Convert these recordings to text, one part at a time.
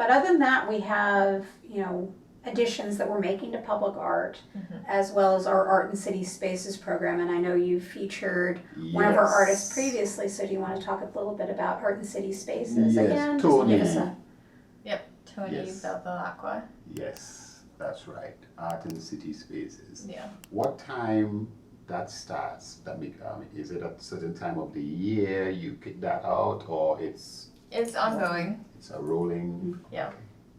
But other than that, we have, additions that we're making to public art, as well as our Art and City Spaces program. And I know you featured one of our artists previously, so do you want to talk a little bit about Art and City Spaces again? Tony. Tony Belvalacqua. Yes, that's right. Art and City Spaces. Yeah. What time that starts? Is it a certain time of the year you kick that out, or it's ongoing? It's a rolling. Yeah.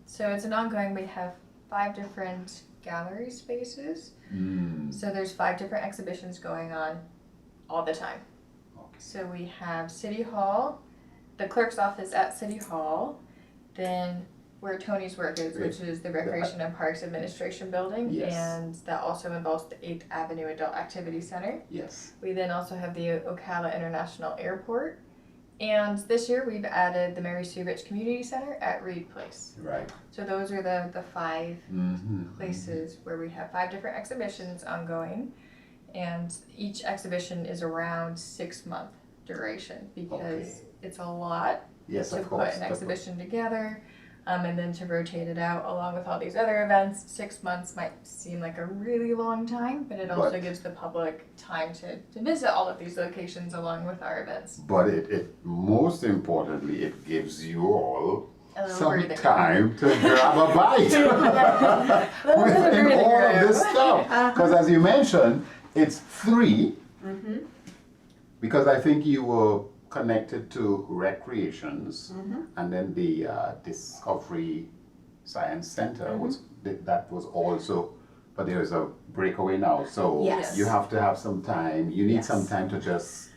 So it's an ongoing. We have 5 different gallery spaces. So there's 5 different exhibitions going on all the time. Okay. So we have City Hall, the clerk's office at City Hall, then where Tony's work is, which is the Recreation and Parks Administration building, and that also involves the 8th Avenue Adult Activity Center. Yes. We then also have the Ocala International Airport, and this year we've added the Mary Sue Rich Community Center at Reed Place. Right. So those are the 5 places where we have 5 different exhibitions ongoing, and each exhibition is around 6-month duration because it's a lot to put an exhibition together. And then to rotate it out along with all these other events. 6 months might seem like a really long time, but it also gives the public time to visit all of these locations along with our events. But it most importantly, it gives you all some breathing time to grab a bite within all of this stuff. Because as you mentioned, it's 3, because I think you were connected to recreations, and then the Discovery Science Center that was also, but there's a breakaway now, so you have to have some time. You need some time to just,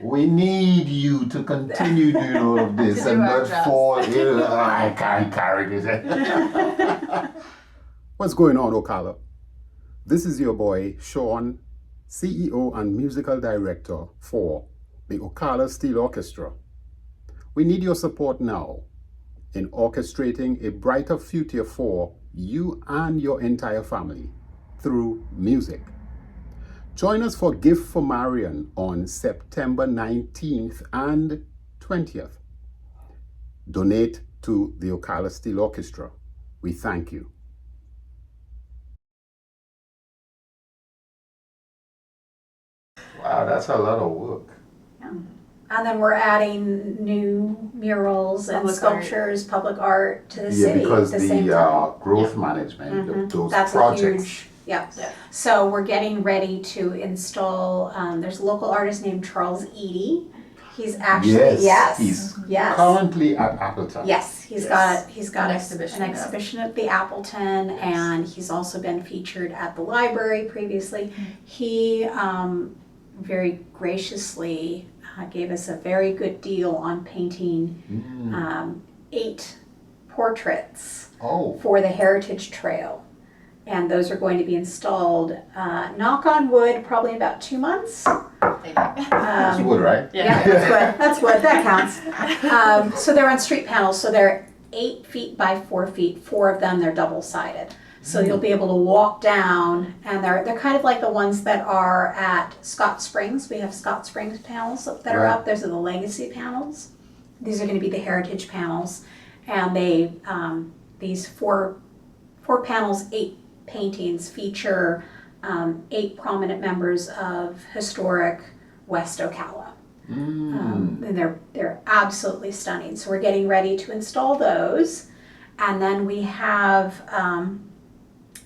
we need you to continue doing all of this and not fall. I can't carry this. What's going on, Ocala? This is your boy Sean, CEO and musical director for the Ocala Steel Orchestra. We need your support now in orchestrating a brighter future for you and your entire family through music. Join us for Gift for Marion on September 19th and 20th. Donate to the Ocala Steel Orchestra. We thank you. Wow, that's a lot of work. And then we're adding new murals and sculptures, public art to the city because at the same the time. growth management, those That's projects. a huge, So we're getting ready to install, there's a local artist named Charles Eady. He's actually, he's currently at Appleton. Yes, he's got an exhibition at the Appleton, and he's also been featured at the library previously. He very graciously gave us a very good deal on painting 8 portraits for the Heritage Trail. And those are going to be installed, knock on wood, probably in about 2 months. That's wood, right? Yeah, that's wood. That counts. So they're on street panels. So they're 8 feet by 4 feet. 4 of them, they're double-sided. So you'll be able to walk down, and they're kind of like the ones that are at Scott Springs. We have Scott Springs panels that are up. Those are the legacy panels. These are going to be the heritage panels, and they these four panels, 8 paintings feature 8 prominent members of historic West Ocala. And they're absolutely stunning. So we're getting ready to install those, and then we have.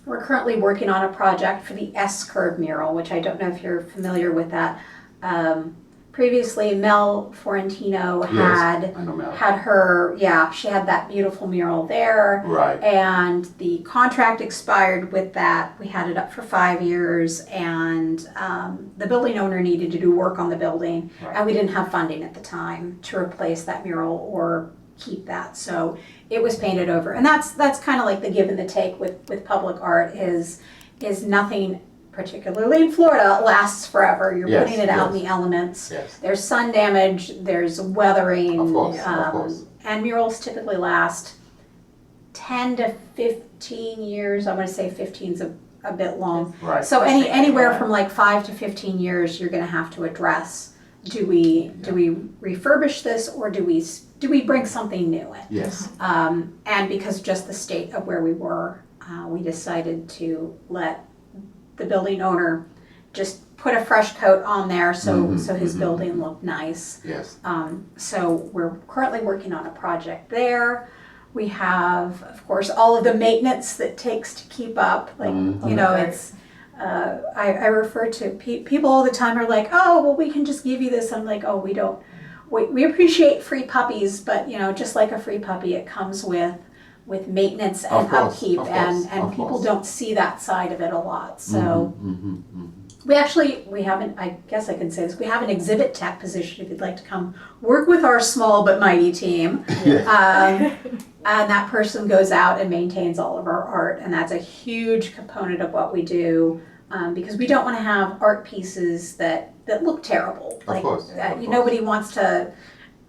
We're currently working on a project for the S-curve mural, which I don't know if you're familiar with that. Previously, Mel Forentino had her, she had that beautiful mural there. Right. And the contract expired with that. We had it up for 5 years, and the building owner needed to do work on the building, and we didn't have funding at the time to replace that mural or keep that. So it was painted over, and that's kind of like the give and the take with public art is nothing, particularly in Florida, lasts forever. You're putting it out in the elements. There's sun damage, there's weathering, of course. And murals typically last 10 to 15 years. I'm going to say 15's a bit long. Right. So anywhere from like 5 to 15 years, you're going to have to address: do we refurbish this, or do we do we bring something new in? Yes. And because just the state of where we were, we decided to let the building owner just put a fresh coat on there so his building looked nice. Yes. So we're currently working on a project there. We have, of course, all of the maintenance that takes to keep up. Like, you know, it's, I refer to people all the time are like, oh, well, we can just give you this. I'm like, oh, we don't. We appreciate free puppies, but, you know, just like a free puppy, it comes with maintenance and upkeep, and people don't see that side of it a lot. So we haven't, I guess I can say this, we have an exhibit tech position if you'd like to come work with our small but mighty team. And that person goes out and maintains all of our art, and that's a huge component of what we do, because we don't want to have art pieces that look terrible. Of course. Nobody wants to,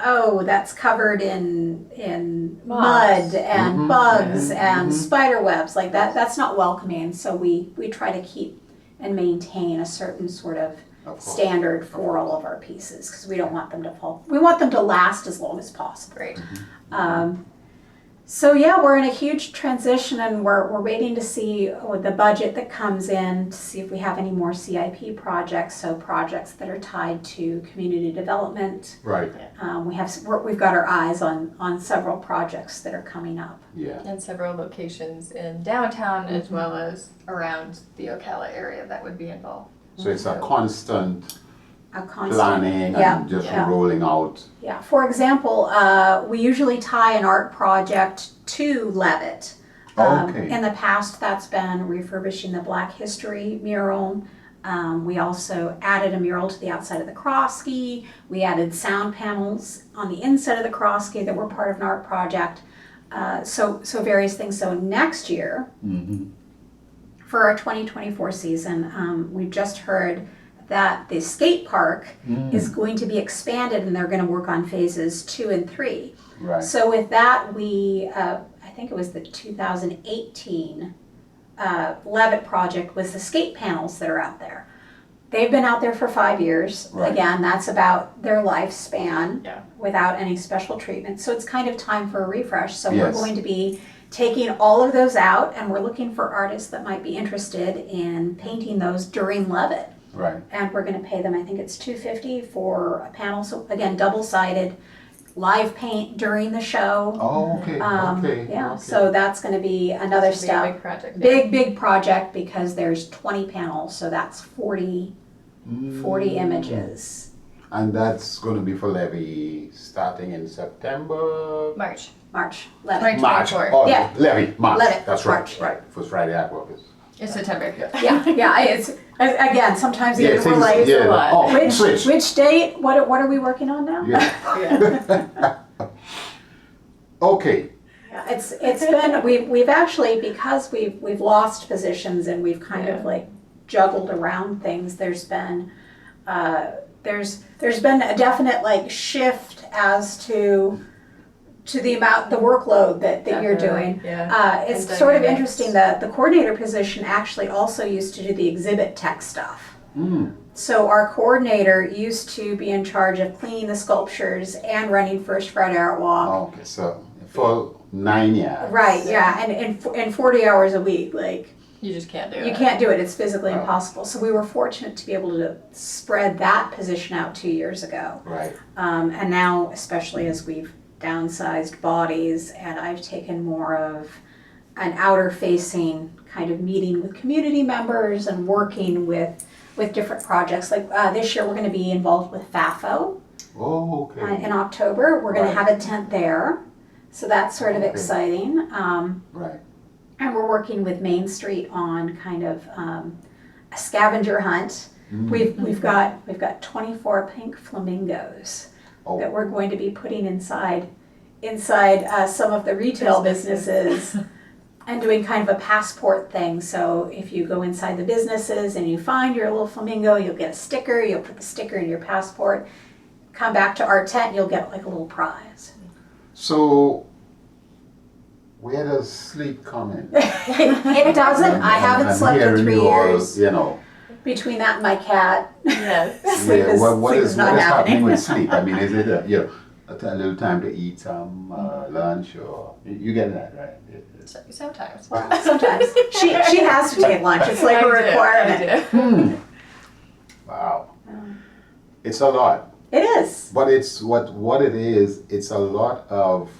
oh, that's covered in mud and bugs and spider webs. Like that's not welcoming. So we try to keep and maintain a certain sort of standard for all of our pieces, because we don't want them to fall. We want them to last as long as possible. Great. So yeah, we're in a huge transition, and we're waiting to see the budget that comes in to see if we have any more CIP projects. So projects that are tied to community development. Right. We've got our eyes on several projects that are coming up. Yeah. And several locations in downtown as well as around the Ocala area that would be involved. So it's a constant planning and just rolling out. Yeah. For example, we usually tie an art project to Levitt. In the past, that's been refurbishing the Black History mural. We also added a mural to the outside of the cross-ski. We added sound panels on the inside of the cross-ski that were part of an art project. So various things. So next year, for our 2024 season, we've just heard that the skate park is going to be expanded, and they're going to work on phases 2 and 3. Right. So with that, we, I think it was the 2018 Levitt project was the skate panels that are out there. They've been out there for 5 years. Right. Again, that's about their lifespan without any special treatment. So it's kind of time for a refresh. So we're going to be taking all of those out, and we're looking for artists that might be interested in painting those during Levitt. Right. And we're going to pay them, I think it's $250 for a panel. So again, double-sided, live paint during the show. Oh, okay. So that's going to be another step. A big project. Big project, because there's 20 panels, so that's 40 images. And that's going to be for Levy starting in September? March. Levitt. March. 2024. Oh, Yeah. Levy, March. Levitt, That's March. right. For Friday at work. It's September. Yeah. It's again, sometimes Yeah, we're like, a lot. Oh, switch. which date? What are we working on now? Yeah. Okay. Yeah, it's been we've actually, because we've lost positions and we've kind of like juggled around things. There's been a definite like shift as to the workload that you're doing. It's And sort of dynamics. interesting that the coordinator position actually also used to do the exhibit tech stuff. So our coordinator used to be in charge of cleaning the sculptures and running First Friday Art Walk. Okay, so for 9 years. Right, yeah, and 40 hours a week, like You just can't do it. you can't do it. It's physically impossible. So we were fortunate to be able to spread that position out 2 years ago. Right. And now, especially as we've downsized bodies, and I've taken more of an outer-facing kind of meeting with community members and working with different projects. Like this year, we're going to be involved with FAFO. Oh, okay. In October. We're going to have a tent there, so that's sort of exciting. Right. And we're working with Main Street on kind of a scavenger hunt. We've got 24 pink flamingos that we're going to be putting inside some of the retail businesses and doing kind of a passport thing. So if you go inside the businesses and you find your little flamingo, you'll get a sticker. You'll put the sticker in your passport. Come back to our tent, you'll get like a little prize. So where does sleep come in? It doesn't. I haven't slept in 3 years. You know. Between that and my cat. Yes. Sleep is What is not happening happening. with sleep? I mean, is it a little time to eat some lunch, or you get that, right? Sometimes. Sometimes. She has to take lunch. It's like a requirement. Wow. It's a lot. It is. But it's what it is, it's a lot of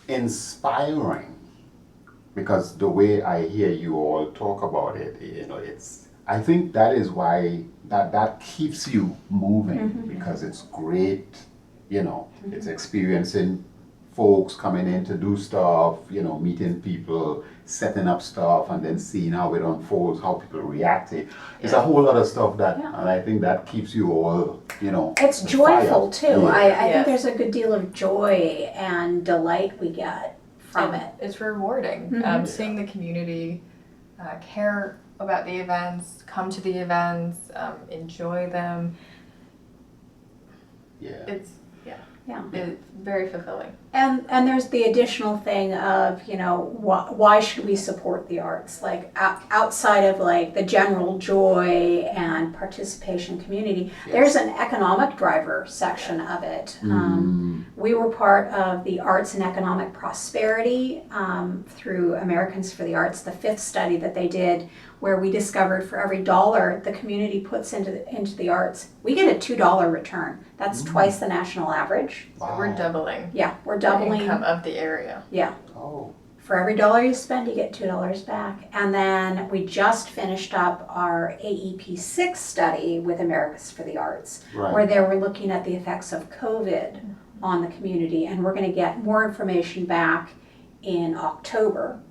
inspiring, because the way I hear you all talk about it, I think that is why that keeps you moving, because it's great, it's experiencing folks coming in to do stuff, meeting people, setting up stuff, and then seeing how it unfolds, how people react to it. It's a whole lot of stuff and I think that keeps you all, It's joyful too. Yeah. I think there's a good deal of joy and delight we get from it. It's rewarding. Seeing the community care about the events, come to the events, enjoy them. Yeah. It's Yeah. It's very fulfilling. And there's the additional thing of, why should we support the arts? Like outside of like the general joy and participation community, there's an economic driver section of it. We were part of the Arts and Economic Prosperity through Americans for the Arts, the 5th study that they did, where we discovered for every $1 the community puts into the arts, we get a $2 return. That's twice the national average. So we're doubling. Yeah, we're the doubling. income of the area. Yeah. Oh. For every $1 you spend, you get $2 back. And then we just finished up our AEP6 study with Americans for the Arts, where they were looking at the effects of COVID on the community. And we're going to get more information back in October.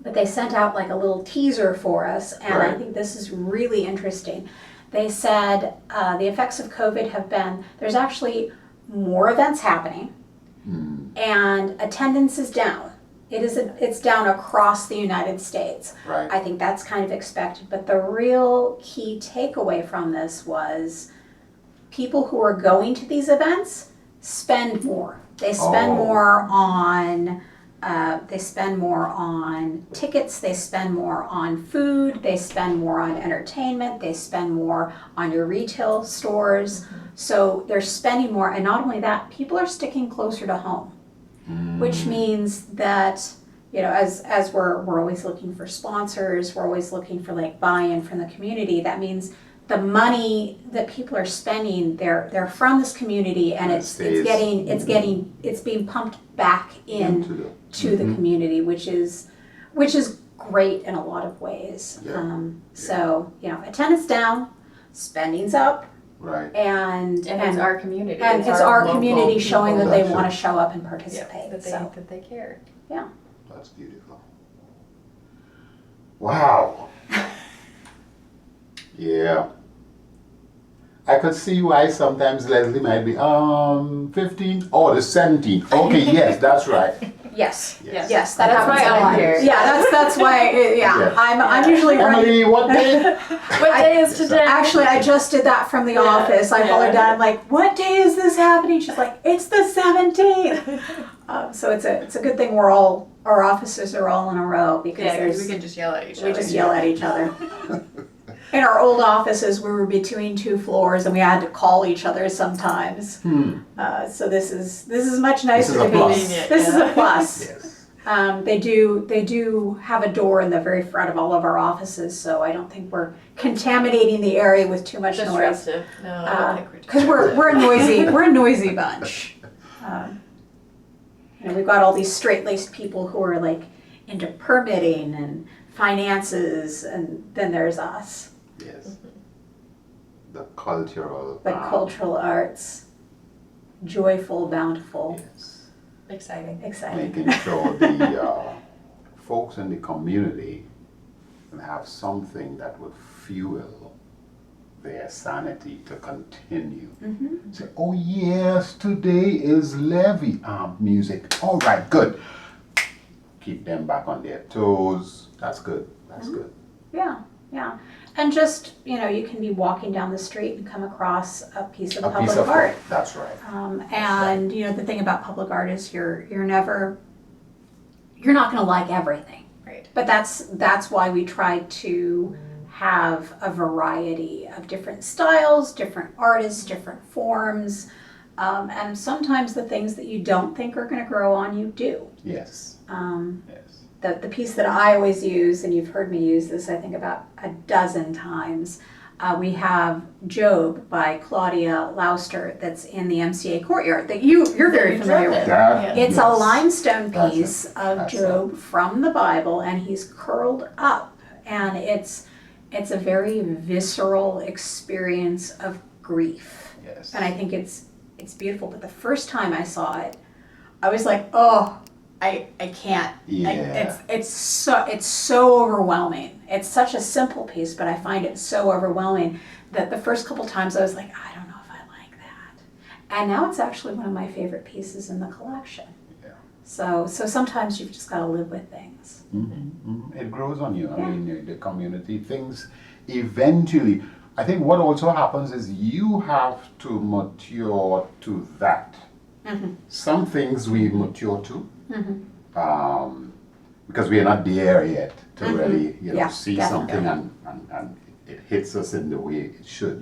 But they sent out like a little teaser for us, and I think this is really interesting. They said the effects of COVID have been, there's actually more events happening, and attendance is down. It's down across the United States. Right. I think that's kind of expected, but the real key takeaway from this was people who are going to these events spend more. They spend more on tickets, they spend more on food, they spend more on entertainment, they spend more on your retail stores. So they're spending more, and not only that, people are sticking closer to home, which means that, as we're always looking for sponsors, we're always looking for like buy-in from the community. That means the money that people are spending, they're from this community, and it's being pumped back in to the community, which is great in a lot of ways. So attendance down, spending's up, right, and it's our community, and it's our community showing that they want to show up and participate. That they care. Yeah, that's beautiful. Wow. Yeah. I could see why sometimes Leslie might be 15 or the 17. Okay, yes, that's right. Yes, Yes. yes, that That's happens why a I'm lot. here. Yeah, that's why. I'm usually running. Emily, what day? What day is today? Actually, I just did that from the office. I called her down. I'm like, "What day is this happening?" She's like, "It's the 17th." So it's a good thing our offices are all in a row, because we can just yell at each other. we just yell at each other. In our old offices, we were between 2 floors, and we had to call each other sometimes. So this is much nicer This is a to be. plus. This is a plus. Yes. They do have a door in the very front of all of our offices, so I don't think we're contaminating the area with too much noise. Disruptive. No, I don't think we're Because we're a noisy bunch. We've got all these straight-laced people who are like into permitting and finances, and then there's us. Yes. The cultural. The cultural arts, joyful, bountiful, Yes. exciting. exciting. Making sure the folks in the community can have something that would fuel their sanity to continue. Say, oh yes, today is levy music. All right, good. Keep them back on their toes. That's good. That's good. Yeah, yeah. And just, you can be walking down the street and come across a piece of public art. That's right. And the thing about public art is you're not going to like everything. Right. But that's why we try to have a variety of different styles, different artists, different forms, and sometimes the things that you don't think are going to grow on you do. Yes. Yes. The piece that I always use, and you've heard me use this, I think about a dozen times, we have Job by Claudia Lauster that's in the MCA courtyard that you're very familiar with. It's a limestone piece of Job from the Bible, and he's curled up, and it's a very visceral experience of grief. Yes. And I think it's beautiful. But the first time I saw it, I was like, oh, I can't. Yeah. It's so overwhelming. It's such a simple piece, but I find it so overwhelming that the first couple times I was like, I don't know if I like that. And now it's actually one of my favorite pieces in the collection. Yeah. So sometimes you've just got to live with things. It grows on you. I mean, the community, things eventually. I think what also happens is you have to mature to that. Some things we mature to. Because we are not there yet to really, see definitely. something and it hits us in the way it should,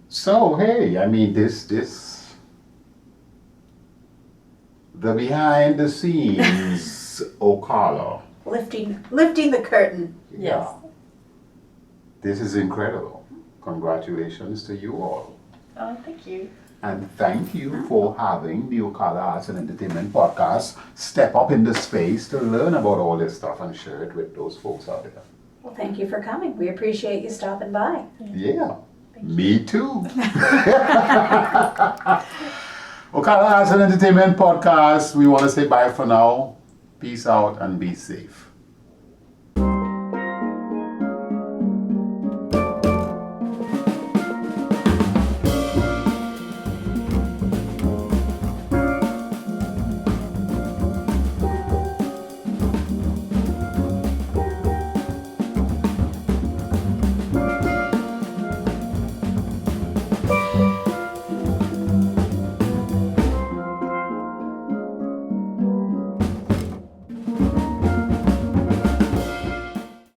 So hey, I mean the behind the scenes Ocala. Lifting the curtain. Yes. This is incredible. Congratulations to you all. Oh, thank you. And thank you for having the Ocala Arts and Entertainment Podcast step up in the space to learn about all this stuff and share it with those folks out there. Well, thank you for coming. We appreciate you stopping by. Yeah, me too. Ocala Arts and Entertainment Podcast, we want to say bye for now. Peace out and be safe.